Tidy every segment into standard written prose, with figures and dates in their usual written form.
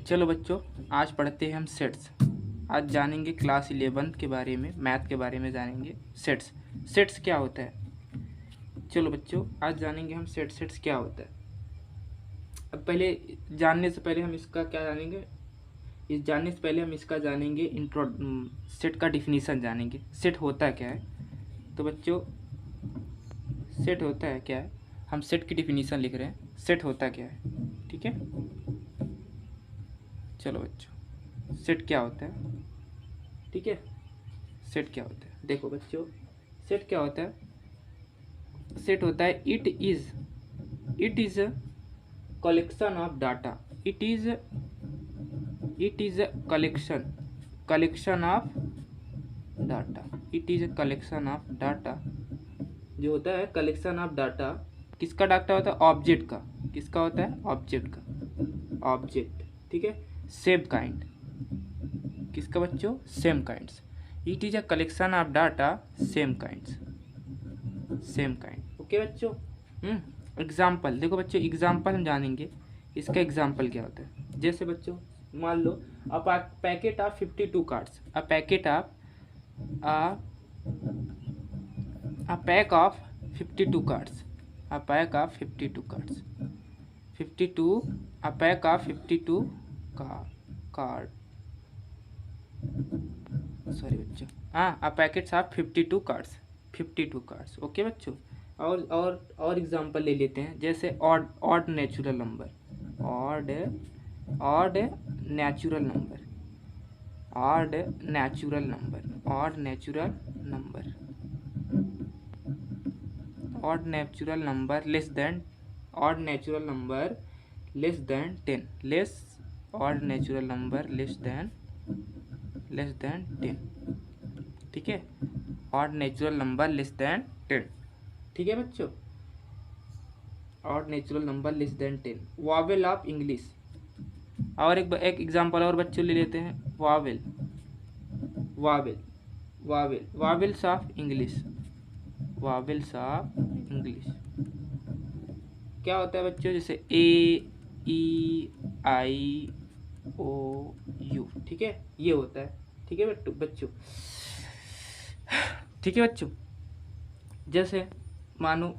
चलो बच्चों, आज पढ़ते हैं हम सेट्स। आज जानेंगे क्लास 11 के बारे में, मैथ के बारे में जानेंगे। सेट्स सेट्स क्या होता है। चलो बच्चों, आज जानेंगे हम सेट्स क्या होता है। अब पहले जानने से पहले हम इसका क्या जानेंगे, इस जानने से पहले हम इसका जानेंगे इंट्रो, सेट का डिफिनीसन जानेंगे। सेट होता क्या है। तो बच्चों, सेट होता है क्या है, हम सेट की डिफिनीसन लिख रहे हैं। सेट होता क्या है, ठीक है। चलो बच्चों, सेट क्या होता है, ठीक है। सेट क्या होता है, देखो बच्चों, सेट क्या होता है। सेट होता है it is a collection of data. It is a collection of data. It is a collection of data. जो होता है कलेक्शन ऑफ डाटा, किसका डाटा होता है, ऑब्जेक्ट का। किसका होता है, ऑब्जेक्ट का। ऑब्जेक्ट, ठीक है। सेम काइंड, किसका बच्चों, same kinds. It is a collection of data same kinds. Same kind, okay बच्चों। एग्जाम्पल देखो बच्चों, एग्जाम्पल हम जानेंगे इसका। एग्जाम्पल क्या होता है, जैसे बच्चों मान लो a packet of 52 cards. A packet of a pack of 52 cards. A pack of 52 cards. 52, a pack of 52 card. Sorry बच्चों, हाँ, a packets of 52 cards. 52 cards, okay बच्चों। और एग्जांपल ले लेते हैं, जैसे odd natural number. Odd natural number. Odd natural number. Odd natural number. odd natural number less than odd natural number less than 10 less odd natural number less than 10, ठीक है। odd natural number less than 10, ठीक है बच्चों। odd natural number less than 10। vowel of English। और एक example और बच्चों ले लेते हैं। vowel vowels of English। vowels of English क्या होता है बच्चों, जैसे ए, ई, आई, ओ, यू, ठीक है। ये होता है, ठीक है बच्चों। ठीक है बच्चों, जैसे मानो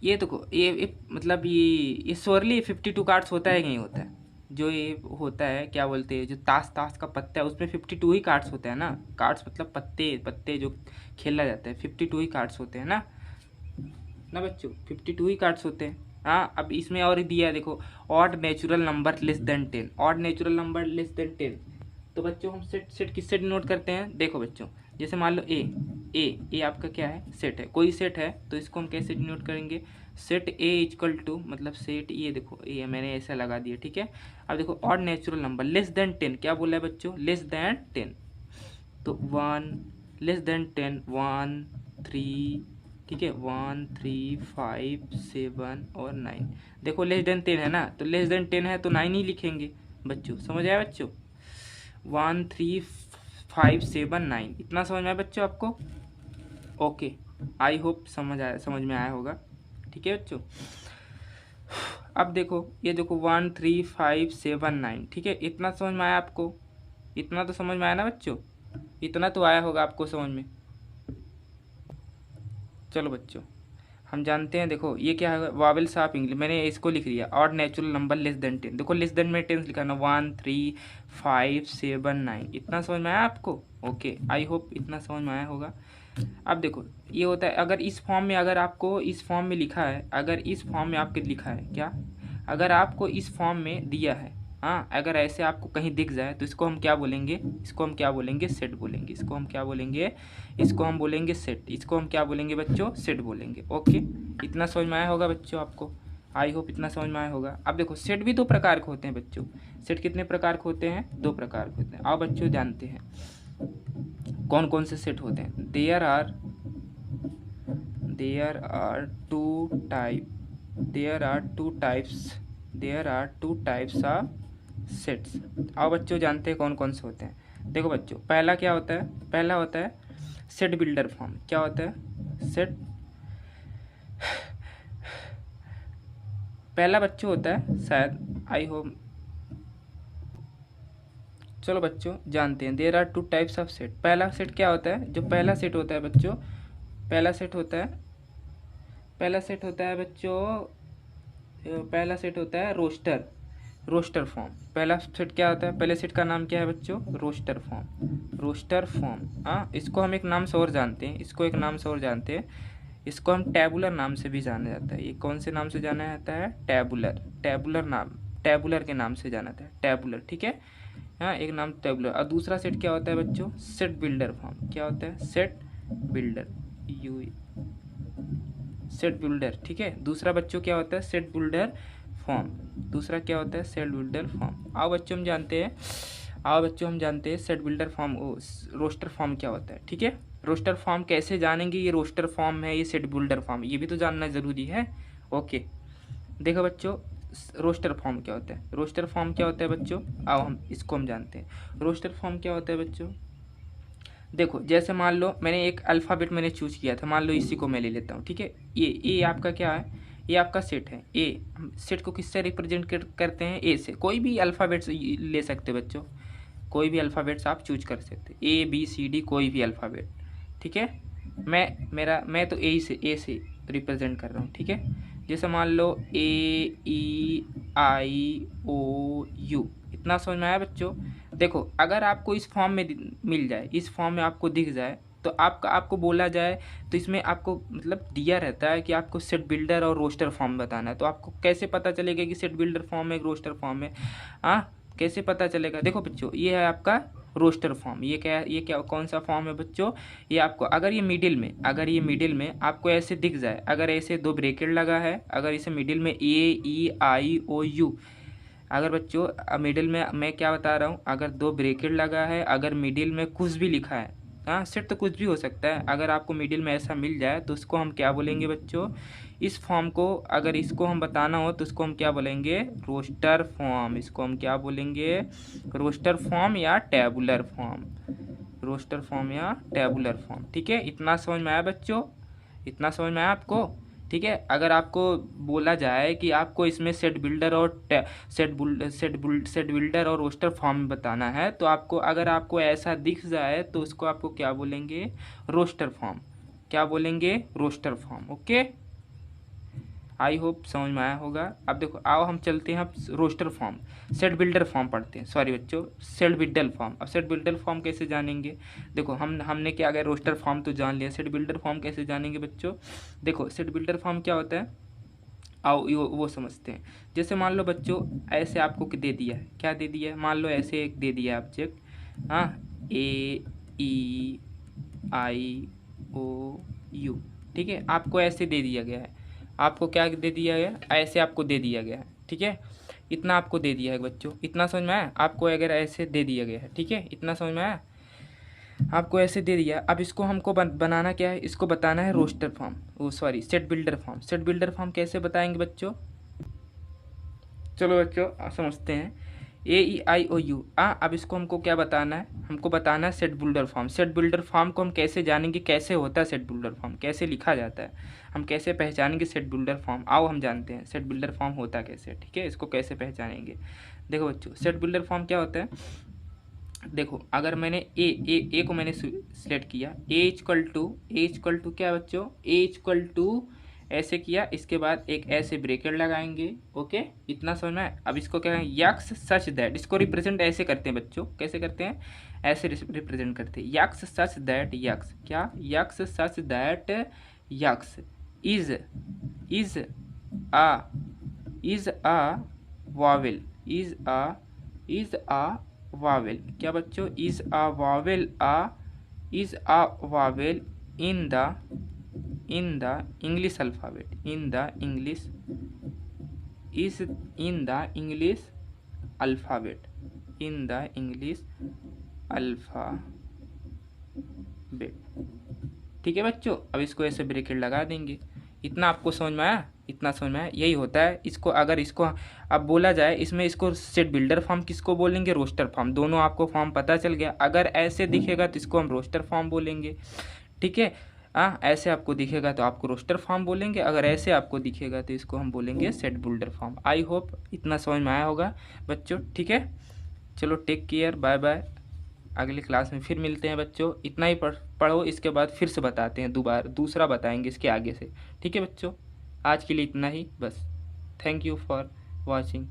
ये देखो, ये मतलब ये स्वरली 52 कार्ड्स होता है कि नहीं होता है। जो ये होता है, क्या बोलते हैं, जो ताश का पत्ता है उसमें 52 ही कार्ड्स होते हैं ना। कार्ड्स मतलब पत्ते जो खेला जाता है, 52 ही कार्ड्स होते हैं ना बच्चों। 52 ही कार्ड्स होते हैं। हाँ, अब इसमें और दिया है देखो, odd natural number less than 10। Odd natural number less than 10। तो बच्चों हम सेट किससे डिनोट करते हैं, देखो बच्चों, जैसे मान लो ए आपका क्या है, सेट है। कोई सेट है तो इसको हम कैसे डिनोट करेंगे, सेट ए इक्वल टू, मतलब सेट ये देखो, ये मैंने ऐसा लगा दिया, ठीक है। अब देखो odd natural number less than 10, क्या बोला है बच्चों, लेस देन 10। तो 1 लेस देन 10, 1, 3, ठीक है, 1, 3, 5, 7 और 9। देखो लेस देन 10 है ना, तो लेस देन 10 है तो 9 ही लिखेंगे बच्चों। समझ आया बच्चों, 1, 3, 5, 7, 9, इतना समझ में आया बच्चों आपको। ओके, आई होप समझ में आया होगा, ठीक है बच्चों। अब देखो ये देखो 1, 3, 5, 7, 9, ठीक है। इतना समझ में आया आपको, इतना तो समझ में आया ना बच्चों, इतना तो आया होगा आपको समझ में। चलो बच्चों, हम जानते हैं, देखो ये क्या है, वावेल्स ऑफ इंग्लिश। मैंने इसको लिख लिया, odd natural number less than 10। देखो लेस देन में 10 लिखा ना, 1, 3, 5, 7, 9। इतना समझ में आया आपको। ओके, आई होप इतना समझ में आया होगा। अब देखो ये होता है, अगर इस फॉर्म में, अगर आपको इस फॉर्म में लिखा है, अगर इस फॉर्म में आपके लिखा है क्या, अगर आपको इस फॉर्म में दिया है, हाँ, अगर ऐसे आपको कहीं दिख जाए तो इसको हम क्या बोलेंगे, इसको हम क्या बोलेंगे, सेट बोलेंगे। इसको हम क्या बोलेंगे, इसको हम बोलेंगे सेट। इसको हम क्या बोलेंगे बच्चों, सेट बोलेंगे। ओके, इतना समझ में आया होगा बच्चों आपको। आई होप इतना समझ में आया होगा। अब देखो सेट भी 2 प्रकार के होते हैं बच्चों। सेट कितने प्रकार के होते हैं, 2 प्रकार के होते हैं। आओ बच्चों जानते हैं कौन कौन से सेट होते हैं। There are two types of sets. आओ बच्चों जानते हैं कौन कौन से होते हैं। देखो बच्चों, पहला क्या होता है, पहला होता है सेट बिल्डर फॉर्म। क्या होता है, सेट, पहला बच्चों होता है शायद आई होप। चलो बच्चों जानते हैं, there are two types of set. पहला सेट क्या होता है, जो पहला सेट होता है बच्चों, पहला सेट होता है, पहला सेट होता है बच्चों, पहला सेट होता है रोस्टर, रोस्टर फॉर्म। पहला सेट क्या होता है, पहले सेट का नाम क्या है बच्चों, रोस्टर फॉर्म, रोस्टर फॉर्म। हाँ, इसको हम एक नाम से और जानते हैं, इसको एक नाम से और जानते हैं, इसको हम टैबुलर नाम से भी जाना जाता है। ये कौन से नाम से जाना जाता है, टैबुलर, टैबुलर नाम, टैबुलर के नाम से जाना जाता है, टैबुलर, ठीक है। हाँ, एक नाम टैबुलर। और दूसरा सेट क्या होता है बच्चों, सेट बिल्डर फॉर्म। क्या होता है, set builder, you set builder, ठीक है। दूसरा बच्चों क्या होता है, सेट बिल्डर फॉर्म। दूसरा क्या होता है, सेट बिल्डर फॉर्म। आओ बच्चों हम जानते हैं, आओ बच्चों हम जानते हैं set builder form, roster form क्या होता है, ठीक है। रोस्टर फॉर्म कैसे जानेंगे, ये रोस्टर फॉर्म है, ये सेट बिल्डर फॉर्म, ये भी तो जानना ज़रूरी है। ओके, देखो बच्चों रोस्टर फॉर्म क्या होता है, रोस्टर फॉर्म क्या होता है बच्चों, आओ हम इसको हम जानते हैं। रोस्टर फॉर्म क्या होता है बच्चों, देखो जैसे मान लो मैंने एक अल्फ़ाबेट मैंने चूज़ किया था, मान लो इसी को मैं ले लेता हूँ, ठीक है। ये आपका क्या है, ये आपका सेट है। ए, हम सेट को किससे रिप्रेजेंट करते हैं, ए से। कोई भी अल्फ़ाबेट्स ले सकते हो बच्चों, कोई भी अल्फ़ाबेट्स आप चूज कर सकते, ए बी सी डी, कोई भी अल्फ़ाबेट, ठीक है। मैं तो ए से रिप्रेजेंट कर रहा हूँ, ठीक है। जैसे मान लो ए ई आई ओ यू, इतना समझ में आया बच्चों। देखो अगर आपको इस फॉर्म में मिल जाए, इस फॉर्म में आपको दिख जाए, तो आपको बोला जाए, तो इसमें आपको मतलब दिया रहता है कि आपको सेट बिल्डर और रोस्टर फॉर्म बताना है। तो आपको कैसे पता चलेगा कि सेट बिल्डर फॉर्म है, रोस्टर फॉर्म है, हाँ कैसे पता चलेगा। देखो बच्चों ये है आपका रोस्टर फॉर्म। ये क्या कौन सा फॉर्म है बच्चों, ये आपको अगर ये मिडिल में, अगर ये मिडिल में आपको ऐसे दिख जाए, अगर ऐसे दो ब्रैकेट लगा है, अगर इसे मिडिल में ए ई आई ओ यू, अगर बच्चों मिडिल में मैं क्या बता रहा हूँ, अगर दो ब्रैकेट लगा है, अगर मिडिल में कुछ भी लिखा है, हाँ सेट तो कुछ भी हो सकता है, अगर आपको मिडिल में ऐसा मिल जाए तो उसको हम क्या बोलेंगे बच्चों, इस फॉर्म को अगर इसको हम बताना हो तो उसको हम क्या बोलेंगे, रोस्टर फॉर्म। इसको हम क्या बोलेंगे, रोस्टर फॉर्म या टैबुलर फॉर्म, रोस्टर फॉर्म या टैबुलर फॉर्म, ठीक है। इतना समझ में आया बच्चों, इतना समझ में आया आपको, ठीक है। अगर आपको बोला जाए कि आपको इसमें सेट बिल्डर और सेट बिल्डर और रोस्टर फॉर्म बताना है, तो आपको अगर आपको ऐसा दिख जाए तो उसको आपको क्या बोलेंगे, रोस्टर फॉर्म। क्या बोलेंगे, roster form. Okay, I hope समझ में आया होगा। अब देखो आओ हम चलते हैं, अब roster form, set builder form पढ़ते हैं, सॉरी बच्चों सेट बिल्डर फॉर्म। अब सेट बिल्डर फॉर्म कैसे जानेंगे, देखो हमने क्या गया, रोस्टर फॉर्म तो जान लिया, सेट बिल्डर फॉर्म कैसे जानेंगे बच्चों। देखो सेट बिल्डर फॉर्म क्या होता है, आओ वो समझते हैं। जैसे मान लो बच्चों ऐसे आपको दे दिया है, क्या दे दिया है, मान लो ऐसे एक दे दिया है ऑब्जेक्ट, हाँ ए ई आई ओ यू, ठीक है। आपको ऐसे दे दिया गया है, आपको क्या दे दिया गया, ऐसे आपको दे दिया गया है, ठीक है। इतना आपको दे दिया है बच्चों, इतना समझ में आया, आपको अगर ऐसे दे दिया गया है, ठीक है, इतना समझ में आया, आपको ऐसे दे दिया। अब इसको हमको बनाना क्या है, इसको बताना है रोस्टर फॉर्म, वो sorry set builder form. Set builder form कैसे बताएंगे बच्चों, चलो बच्चों समझते हैं। ए ई आई ओ यू, अब इसको हमको क्या बताना है, हमको बताना है set builder form. Set builder form को हम कैसे जानेंगे, कैसे होता है सेट बिल्डर फॉर्म, कैसे लिखा जाता है, हम कैसे पहचानेंगे सेट बिल्डर फॉर्म। आओ हम जानते हैं सेट बिल्डर फॉर्म होता कैसे, ठीक है, इसको कैसे पहचानेंगे। देखो बच्चों सेट बिल्डर फॉर्म क्या होता है, देखो अगर मैंने ए को मैंने सिलेक्ट किया, ए इक्वल टू क्या बच्चों, ए इक्वल टू ऐसे किया, इसके बाद एक ऐसे ब्रैकेट लगाएंगे, ओके, इतना समझ में। अब इसको क्या है, यक्स सच दैट, इसको रिप्रेजेंट ऐसे करते हैं बच्चों, कैसे करते हैं, ऐसे रिप्रेजेंट करते हैं, यक्स सच दैट, यक्स क्या, x such that x is a Wavell, is a Wavell, क्या बच्चों, is a Wavell in the English alphabet, in the English alphabet, in the English alphabet, ठीक है बच्चों। अब इसको ऐसे ब्रैकेट लगा देंगे, इतना आपको समझ में आया, इतना समझ में आया, यही होता है। इसको अगर इसको अब बोला जाए, इसमें इसको सेट बिल्डर फॉर्म किसको बोलेंगे, रोस्टर फॉर्म, दोनों आपको फॉर्म पता चल गया। अगर ऐसे दिखेगा तो इसको हम रोस्टर फॉर्म बोलेंगे, ठीक है। ऐसे आपको दिखेगा तो आपको रोस्टर फॉर्म बोलेंगे, अगर ऐसे आपको दिखेगा तो इसको हम बोलेंगे set builder form. I hope इतना समझ में आया होगा बच्चों, ठीक है। चलो टेक केयर, बाय बाय, अगली क्लास में फिर मिलते हैं बच्चों। इतना ही पढ़ो, इसके बाद फिर से बताते हैं, दूसरा बताएंगे इसके आगे से, ठीक है बच्चों। आज के लिए इतना ही बस। Thank you for watching.